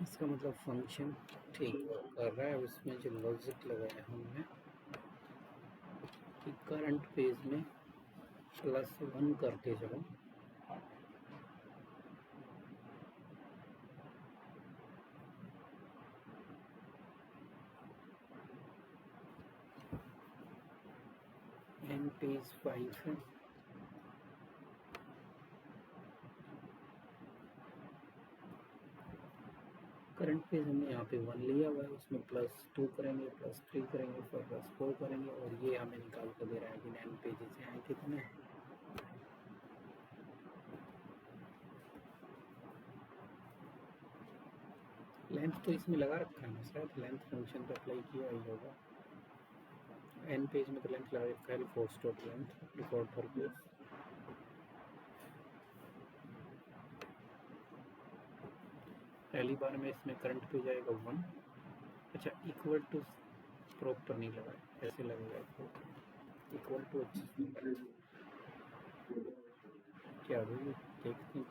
इसका मतलब फंक्शन ठीक कर रहा है। उसमें जो लॉजिक लगाया हमने कि करंट पेज में +1 करके जाओ, एन पेज 5 है, करंट पेज हमने यहाँ पे 1 लिया हुआ है, उसमें +2 करेंगे, +3 करेंगे, फिर +4 करेंगे, और ये हमें निकाल कर दे रहा है कि एन पेजेस हैं कितने। लेंथ तो इसमें लगा रखा है ना, शायद लेंथ फंक्शन पे अप्लाई किया ही होगा। एन पेज में तो लेंथ लगा रखा है, फोर्स डॉट लेंथ रिकॉर्ड पर पेज। पहली बार में इसमें करंट पेज आएगा 1, अच्छा इक्वल टू प्रॉपर नहीं लगा, ऐसे लगेगा इक्वल टू, क्या होगी देखते हैं।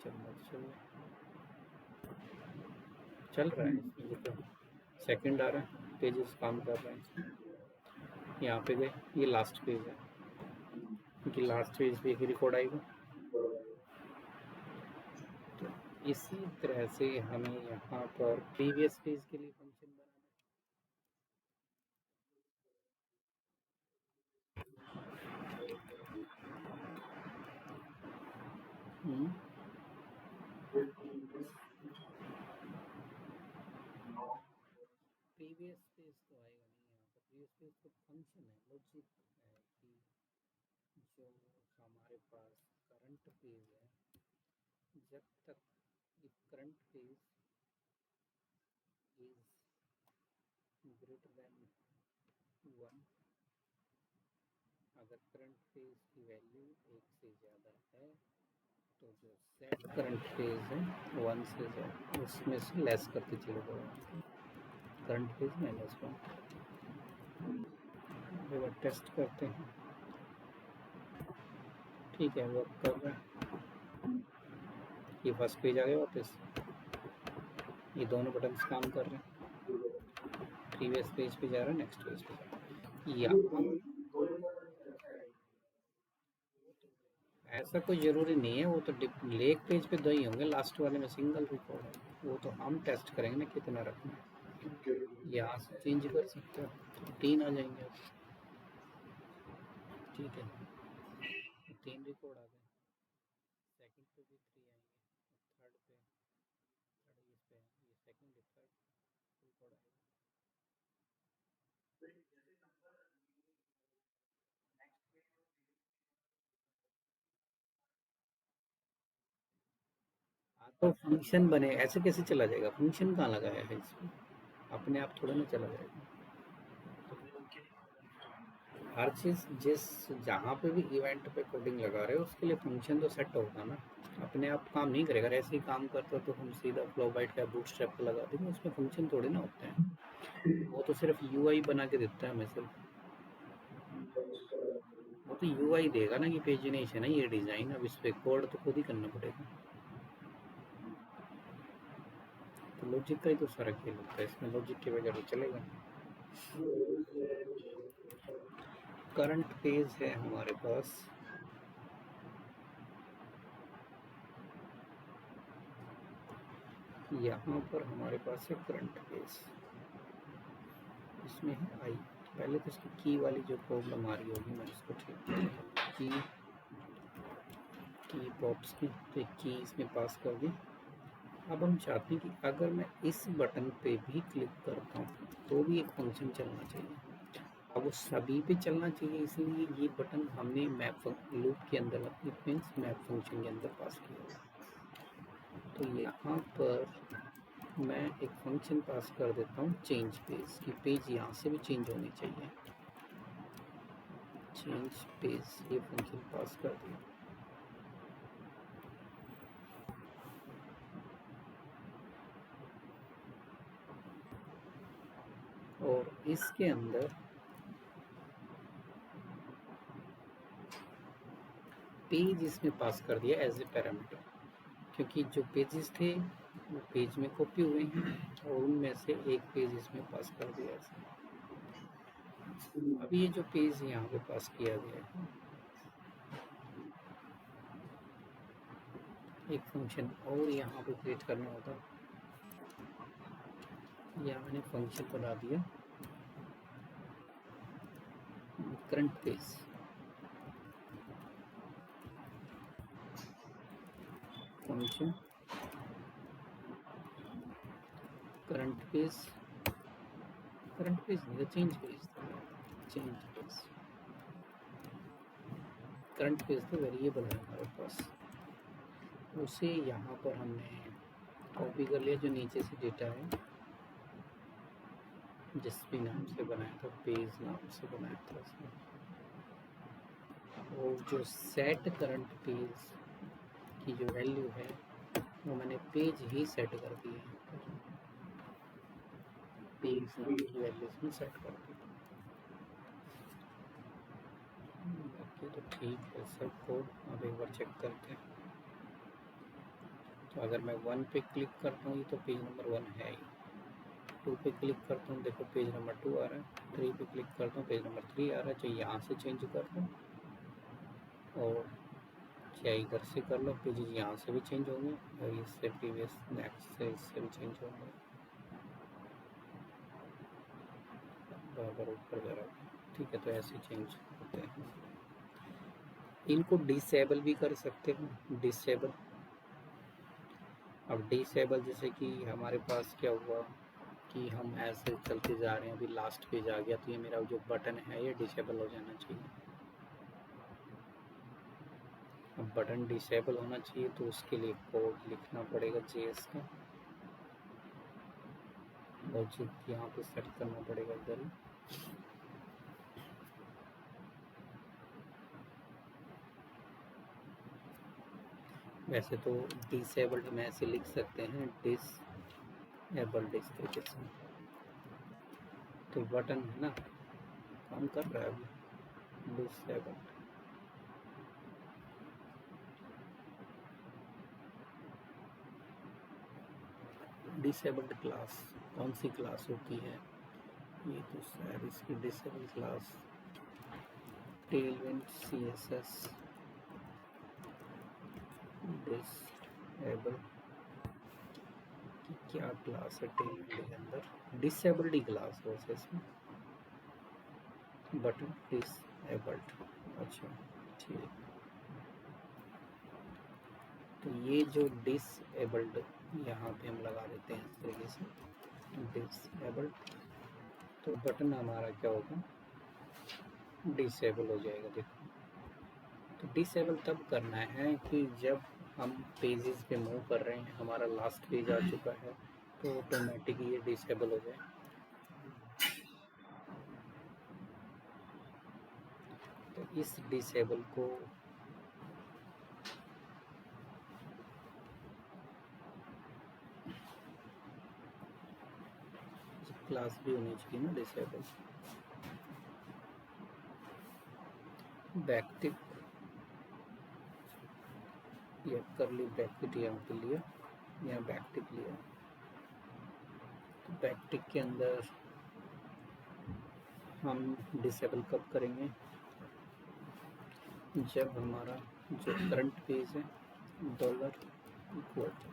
चल रहा है इसमें, तो सेकंड आ रहा है, पेजेस काम कर रहे हैं इसमें। यहाँ पे गए, ये लास्ट पेज है, क्योंकि लास्ट पेज पे एक रिकॉर्ड आएगा। तो इसी तरह से हमें यहाँ पर प्रीवियस पेज के लिए फंक्शन बनाना है। प्रीवियस पेज तो आएगा नहीं यहाँ पर, प्रीवियस पेज तो फंक्शन है, लॉजिक है कि जो हमारे पास करंट पेज है, जब तक current page is greater than 1, अगर करंट पेज की वैल्यू 1 से ज़्यादा है तो जो सेट करंट पेज है 1 से ज़्यादा, उसमें से लेस करते चले जाओ, करंट पेज -1। एक बार टेस्ट करते हैं, ठीक है वर्क कर रहा है। ये फर्स्ट पेज आ गया वापस, ये दोनों बटन काम कर रहे हैं, प्रीवियस पेज पे जा रहा है, नेक्स्ट पेज पे जा रहा है। ऐसा कोई ज़रूरी नहीं है, वो तो लेक पेज पे 2 ही होंगे, लास्ट वाले में सिंगल रिकॉर्ड है, वो तो हम टेस्ट करेंगे ना कितना रखना है। यहाँ से चेंज कर सकते हो, 3 आ जाएंगे, ठीक है, 3 रिकॉर्ड आ गए, सेकंड पे भी 3 आएंगे, थर्ड पे, थर्ड इस पे ये सेकंड थर्ड रिकॉर्ड आएगा। तो फंक्शन बने, ऐसे कैसे चला जाएगा, फंक्शन कहाँ लगाया है इसमें, अपने आप थोड़ा ना चला जाएगा। हर चीज़ जिस जहाँ पे भी इवेंट पे कोडिंग लगा रहे हो उसके लिए फंक्शन तो सेट होगा ना, अपने आप काम नहीं करेगा। अगर ऐसे ही काम करता तो हम सीधा फ्लो बाइट का बूटस्ट्रैप पे लगा देंगे, उसमें फंक्शन थोड़ी ना होते हैं, वो तो सिर्फ यूआई बना के देता है हमें सिर्फ, वो तो यूआई देगा ना कि पेजिनेशन है, ये डिज़ाइन, अब इस पे कोड तो खुद ही करना पड़ेगा। तो लॉजिक का ही तो सारा खेल होता है, इसमें लॉजिक के बगैर तो चलेगा। करंट पेज है हमारे पास, यहाँ पर हमारे पास है करंट पेज, इसमें है आई। पहले तो इसकी की वाली जो प्रॉब्लम आ रही होगी मैं इसको ठीक की पॉप्स की, तो एक की इसमें पास कर दी। अब हम चाहते हैं कि अगर मैं इस बटन पे भी क्लिक करता हूँ तो भी एक फंक्शन चलना चाहिए, अब वो सभी पे चलना चाहिए, इसलिए ये बटन हमने मैप लूप के अंदर, इट मीन्स मैप फंक्शन के अंदर पास किया। तो यहाँ पर मैं एक फंक्शन पास कर देता हूँ चेंज पेज, की पेज यहाँ से भी चेंज होनी चाहिए, चेंज पेज, ये फंक्शन पास कर दिया। और इसके अंदर पेज इसमें पास कर दिया एज ए पैरामीटर, क्योंकि जो पेजेस थे वो पेज में कॉपी हुए हैं और उनमें से एक पेज इसमें पास कर दिया है। अब ये जो पेज यहाँ पे पास किया गया है, एक फंक्शन और यहाँ पे क्रिएट करना होता, यहाँ मैंने फंक्शन बना दिया current page. Function current page नहीं, चेंज पेज करंट पेज तो वेरिएबल है हमारे पास, उसे यहाँ पर हमने कॉपी कर लिया जो नीचे से डेटा है, जिस भी नाम से बनाया था, पेज नाम से बनाया था उसमें, और जो सेट करंट पेज की जो वैल्यू है वो मैंने पेज ही सेट कर दी है, पेज नाम की वैल्यू इसमें सेट कर दी। बाकी तो ठीक है सब कोड। अब एक बार चेक करते हैं। तो अगर मैं 1 पे क्लिक करता हूँ तो पेज नंबर 1 है ही, 2 पे क्लिक करता हूँ देखो पेज नंबर 2 आ रहा है, 3 पे क्लिक करता हूँ पेज नंबर 3 आ रहा है। चाहे यहाँ से चेंज कर लो और चाहे इधर से कर लो, पेजेस यहाँ से भी चेंज होंगे और इससे प्रीवियस नेक्स्ट से इससे भी चेंज होंगे, बराबर ऊपर बराबर। ठीक है, तो ऐसे चेंज होते हैं। इनको डिसेबल भी कर सकते हो, डिसेबल। अब डिसेबल जैसे कि हमारे पास क्या हुआ कि हम ऐसे चलते जा रहे हैं, अभी लास्ट पेज आ गया तो ये मेरा जो बटन है ये डिसेबल हो जाना चाहिए। अब बटन डिसेबल होना चाहिए तो उसके लिए कोड लिखना पड़ेगा JS का, लॉजिक यहाँ पे सेट करना पड़ेगा इधर। वैसे तो डिसेबल्ड में ऐसे लिख सकते हैं, डिसेबल्ड इस तरीके से। तो बटन है ना काम कर रहा है अभी, डिसेबल्ड। डिसेबल्ड क्लास कौन सी क्लास होती है, ये तो शायद इसकी disable class Tailwind CSS disable की क्या क्लास है टेलविंड के अंदर, डिसेबल्ड ही क्लास है वैसे इसमें, बटन डिसेबल्ड। अच्छा ठीक, तो ये जो डिसेबल्ड यहाँ पे हम लगा देते हैं इस तरीके से, डिसेबल्ड, तो बटन हमारा क्या होगा, डिसेबल हो जाएगा। देखो, तो डिसेबल तब करना है कि जब हम पेजेस पे मूव कर रहे हैं, हमारा लास्ट पेज आ चुका है तो ऑटोमेटिक ये डिसेबल हो जाए। तो इस डिसेबल को क्लास भी होनी चाहिए ना डिसेबल। बैकटिक या करली ब्रैकेट यहाँ पे लिया, यहाँ बैकटिक लिया। तो बैकटिक के अंदर हम डिसेबल कब करेंगे, जब हमारा जो करंट पेज है dollar equal to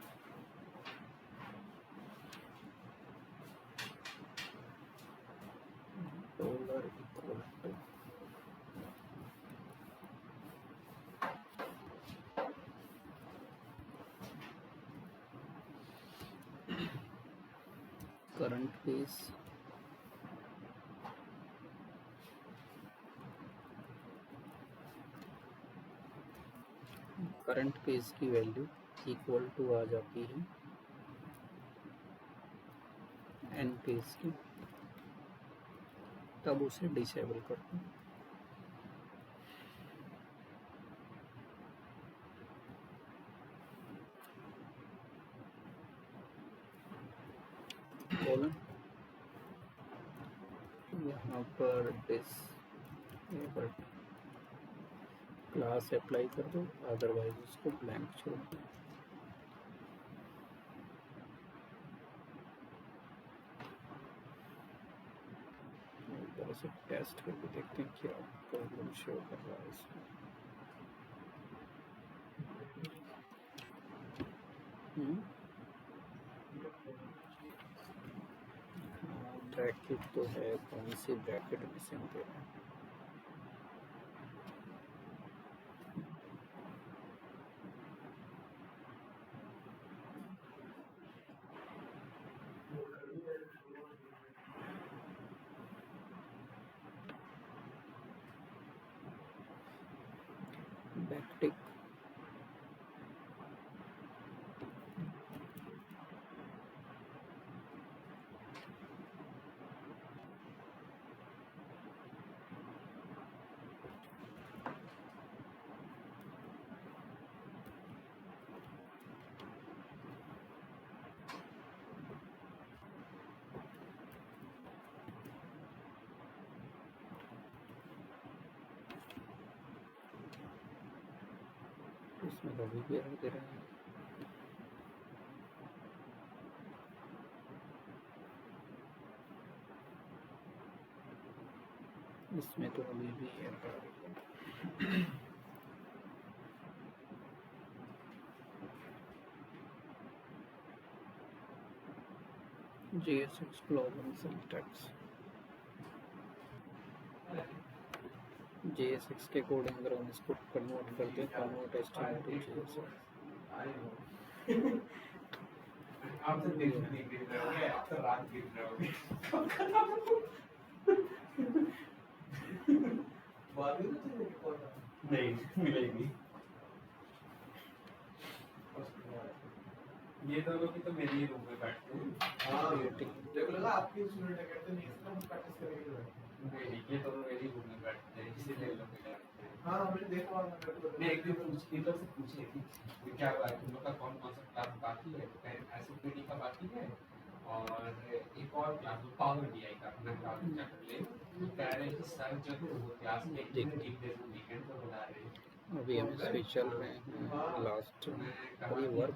current page की वैल्यू इक्वल टू आ जाती है एन पेज की, तब उसे डिसेबल करते हैं। कॉलन यहाँ पर डिसेबल क्लास अप्लाई कर दो, अदरवाइज उसको ब्लैंक छोड़ दो। थोड़ा सा टेस्ट करके देखते हैं क्या प्रॉब्लम शो कर रहा है इसमें। ब्रैकेट तो है, कौन सी ब्रैकेट में से दे रहा है? बैकटिक इसमें तो अभी भी एरर दे रहा है। इसमें तो अभी भी error JSX global syntax JSX के कोडिंग अगर हम इसको कन्वर्ट करते हैं, कन्वर्ट HTML टू JSX। आप तो देख रहे होगे, आप तो रात देख रहे होगे। बाद में तो नहीं मिलेगी। ये दोनों की तो मेरी ही रूम में बैठते हैं। हाँ देखो लगा आपकी स्टूडेंट है, कहते नहीं इसका हम प्रैक्टिस करेंगे। नहीं ये दोनों मेरी रूम में बैठते हैं, इसीलिए लोग मिला। हाँ मैंने देखा मैं एक दिन इधर से पूछे कि क्या हुआ है, तुम लोग का कौन कौन सा क्लास बाकी है? एसओपीडी का बाकी है और एक और क्लास पावर बीआई का अपना क्लास चेक ले। कह रहे हैं कि सर जब वो क्लास में एक दिन वीकेंड को बुला रहे हैं। अभी हम इसमें चल रहे हैं लास्ट और ये वर्क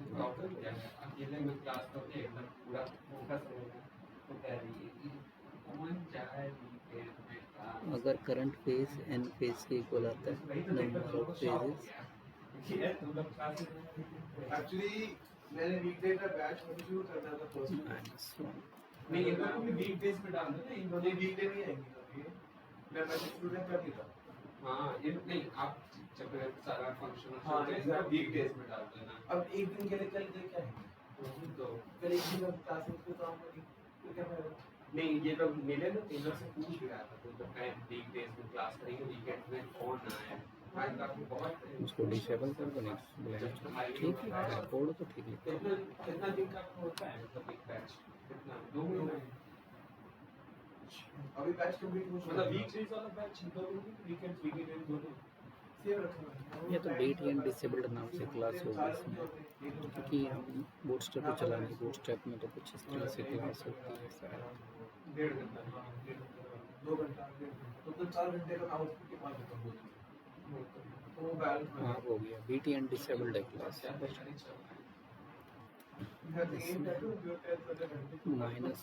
अकेले में क्लास करके एकदम पूरा फोकस रहेगा। तो कह रही है कि कौन चाहे अगर करंट फेज एन फेज के इक्वल आता है, नंबर ऑफ फेजेस एक्चुअली मैंने वीकडे का बैच शुरू करना था फर्स्ट -1 नहीं ये तो भी वीकडेज पे डाल देना, इन दोनों वीकडे नहीं आएंगे मैं स्टूडेंट कर देता। हाँ ये नहीं आप जब सारा फंक्शन हाँ वीकडेज में डाल देना। अब एक दिन के लिए कल क्या है तो कल एक दिन क्लास में तो काम करेंगे तो क्या फायदा? नहीं ये तो मिले ना टेलर से पूछ भी रहा था, तो मैं वीकडेज में क्लास करेंगे, वीकेंड में कौन आए आज काफी बहुत उसको डिसेबल कर दो नेक्स्ट ठीक है, कोड तो ठीक है। कितना दिन का होता है मतलब एक बैच कितना 2 महीने अभी बैच कंप्लीट हो मतलब वीकडेज वाला बैच 2 दिन वीकेंड वीकेंड दोनों सेव रखना। ये तो डेट एंड डिसेबल्ड नाम से क्लास होगी इसमें, क्योंकि हम बूटस्ट्रैप को चला नहीं, बूटस्ट्रैप में तो कुछ इस तरह से क्लास होती है शायद। 1.5 घंटा 2 घंटा तो 4 घंटे का आउटपुट के पास खत्म हो जाएगा। तो बैलेंस हाँ हो गया, बीटी एंड डिसेबल्ड है क्लास।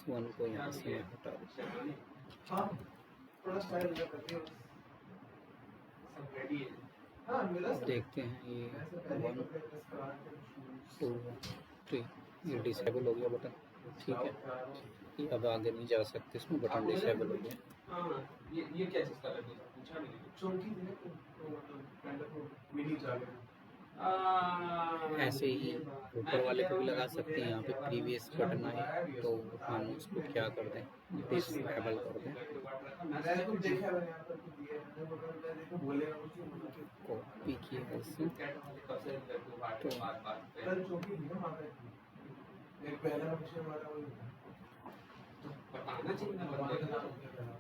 -1 को यहाँ से मैं हटा दूँ। हाँ थोड़ा स्टाइल करते हैं सब रेडी है। हाँ मेरा देखते हैं ये 1 2 3 ये डिसेबल हो गया बटन, ठीक है। ये अब आगे नहीं जा सकते, इसमें बटन डिसेबल हो गया। हाँ ये क्या चीज़ कर रहे थे पूछा नहीं चौकी ने तो मतलब मिनी जागे ऐसे ही ऊपर वाले को भी लगा सकते हैं, यहाँ पे प्रीवियस बटन आए तो हम उसको क्या कर दें, डिसेबल कर दें। कॉपी किया है इसे बताना चाहिए ना,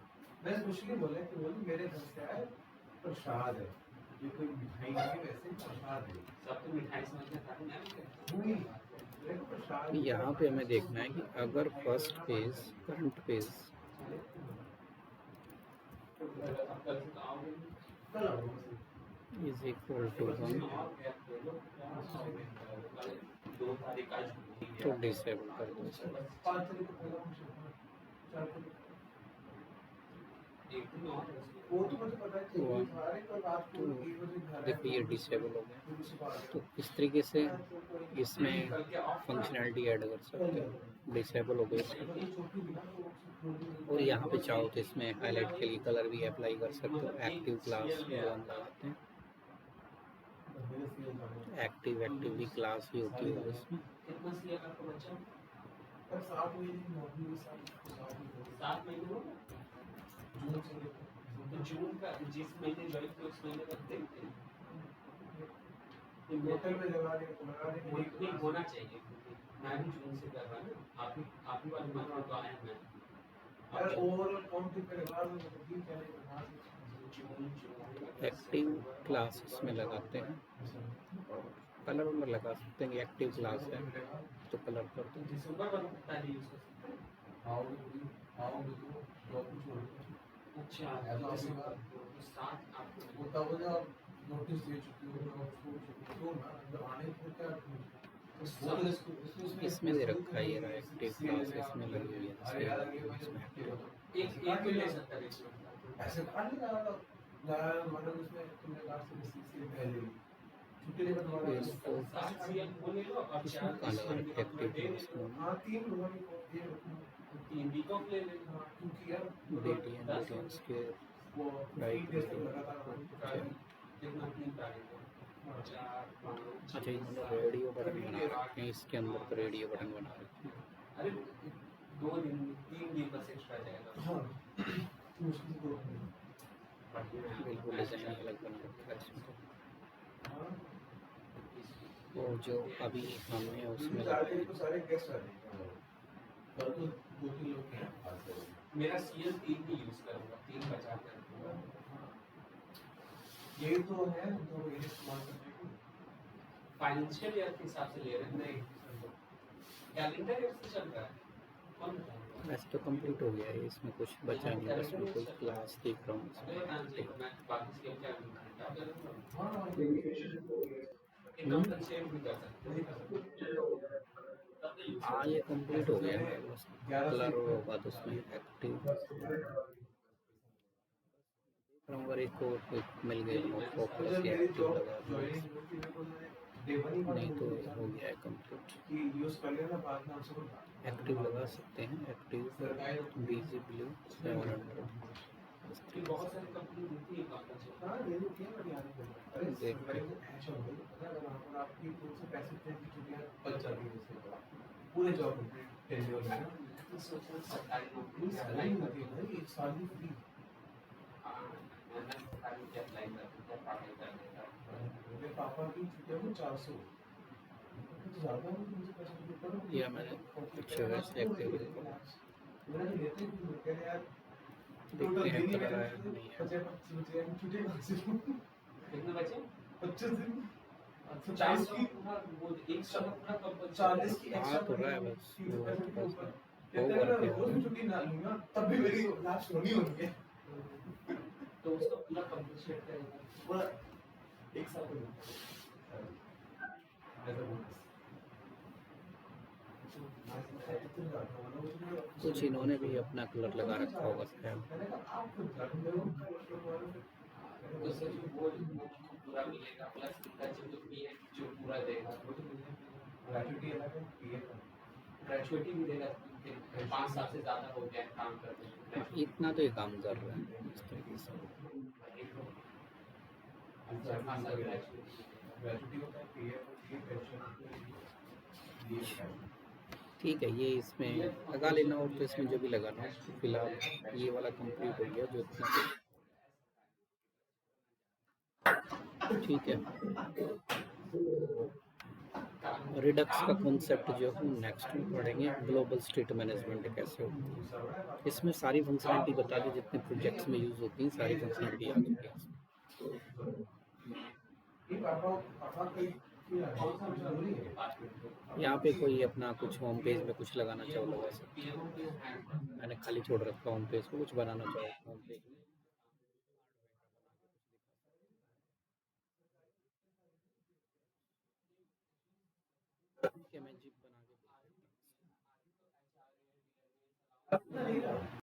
मैं मुश्किल बोले कि बोली मेरे घर से आए प्रसाद है, ये कोई मिठाई नहीं वैसे प्रसाद है, सब तो मिठाई समझते हैं। यहाँ पे हमें देखना है कि अगर first page current page is equal to 1 तो डिसेबल कर दो। एक दिन और है उसमें। वो तो मुझे पता है कि हुआ। तुम्हारे कल रात को तो 1 बजे घर आया देखो ये था। डिसेबल हो गया, फिर उसे बाहर तो इस तरीके से इसमें कल के ऑफ था। फंक्शनैलिटी ऐड कर सकते हो। डिसेबल हो गई ये छोटी थी ना तो और यहाँ पे चाहो तो इसमें हाईलाइट के लिए कलर भी अप्लाई कर सकते हो। एक्टिव क्लास जो हम लगाते हैं, एक्टिव क्लास भी होती है इसमें। कितना सीएल आपका बच्चा? 7 महीने नौकरी 7 महीने हो गए? जून से लेकर तो जून का जिस महीने ज्वाइन किया उस महीने तक देखते हैं होटल में लगा देंगे नहीं होना चाहिए क्योंकि मैं भी जून से कर रहा हूँ आप ही वाले मंथ में तो आया मैं यार ओवरऑल काउंटिंग के बाद में तीन चलेगा जून एक्टिव क्लास इसमें लगाते हैं और कलर में लगा सकते हैं कि एक्टिव क्लास है तो कलर कर दो। दिसंबर वाला पहले यूज कर सकते हैं आओगे तो जॉब कुछ हो अच्छा स्टार्ट आपको तब वो जब नोटिस दे चुकी हो तो ना जब आने को क्या इसमें दे रखा है ये रहा एक्टिव क्लास, इसमें लगी हुई है इसमें एक भी ले सकता है ऐसे काट नहीं रहा मतलब उसमें तुमने कहा से पहले छुट्टी लेकर तुम्हारा इसको वो ले लो अब इसमें कहाँ लगा रखा है एक्टिव क्लास में? हाँ 3 लोगों ने 3 वीक ऑफ ले लेना क्योंकि यार BTN के वो राइट डेज तक लगातार कितना 3 तारीख को 4 5 अच्छा इन्होंने रेडियो बटन बना रखे हैं, इसके अंदर तो रेडियो बटन बना रखे हैं। अरे 2 दिन 3 दिन बस एक्स्ट्रा जाएगा हाँ बिल्कुल डिजाइन अलग बना रखा है इसमें तो। और जो अभी हमने उसमें सारे गेस्ट आ जाएंगे पर तो 2-3 लोग हैं मेरा सीएल 3 भी यूज करूंगा 3 बचा कर ये तो है तो ये इस्तेमाल करने को फाइनेंशियल ईयर के हिसाब से ले रहे हैं नहीं कैलेंडर ईयर से चल रहा है कौन बताएगा वैसे तो कंप्लीट हो गया है, इसमें कुछ बचा नहीं है, इसमें कुछ क्लास देख रहा हूँ इसमें। मैं बाकी स्केल क्या हाँ हाँ ये कंप्लीट हो गया है, बस कलर होगा तो उसमें एक्टिव अगर एक को मिल गया फोकस या एक्टिव लगा दो, नहीं तो हो गया है कंप्लीट। एक्टिव लगा सकते हैं, एक्टिव BG ब्लू 700 बहुत सारी कंपनी देती है पूरे जॉब टेन्योर में सरकारी नौकरी सरकारी होती है भाई एक साल की फ्री मैं सरकारी के अप्लाई करता हूं पढ़ाई कर देता मेरे पापा की छुट्टियां में 400 ज्यादा नहीं मुझे पैसे देते पर या मैंने अच्छा वैसे एक्टिव मेरा जो लेते हैं यार देखते हैं कलर आया नहीं है। कितने बचे 25 दिन 40 की वो एक साल पूरा 40 की हाँ तो रहा है बस वो बस वो रोज छुट्टी ना लूंगा तब भी मेरी लास्ट होनी है तो उसका पूरा कंपनसेट करेगा पूरा एक साल का ऐसा कुछ इन्होंने भी अपना कलर लगा रखा होगा शायद। पूरा मिलेगा प्लस जो पीएफ जो पूरा देगा ग्रेजुएटी अलग है पीएफ ग्रेजुएटी भी देगा 5 साल से ज्यादा हो गया काम करते हाँ, इतना तो ये काम कर रहा है इस तरीके से। ग्रेजुएटी होता है पीएफ पेंशन ठीक है, ये इसमें लगा लेना और तो इसमें जो भी लगाना है तो फिलहाल ये वाला कंप्लीट हो गया जो इतना ठीक है। रिडक्स का कॉन्सेप्ट जो हम नेक्स्ट में पढ़ेंगे, ग्लोबल स्टेट मैनेजमेंट कैसे होती है। इसमें सारी फंक्शनलिटी बता दी, जितने प्रोजेक्ट्स में यूज़ होती हैं सारी फंक्शनलिटी आ चुकी है। यहाँ पे कोई अपना कुछ होम पेज में कुछ लगाना चाहो लगा सकते हैं। मैंने खाली छोड़ रखा होम पेज को, कुछ बनाना चाहो होम पेज में मैं जिप बना के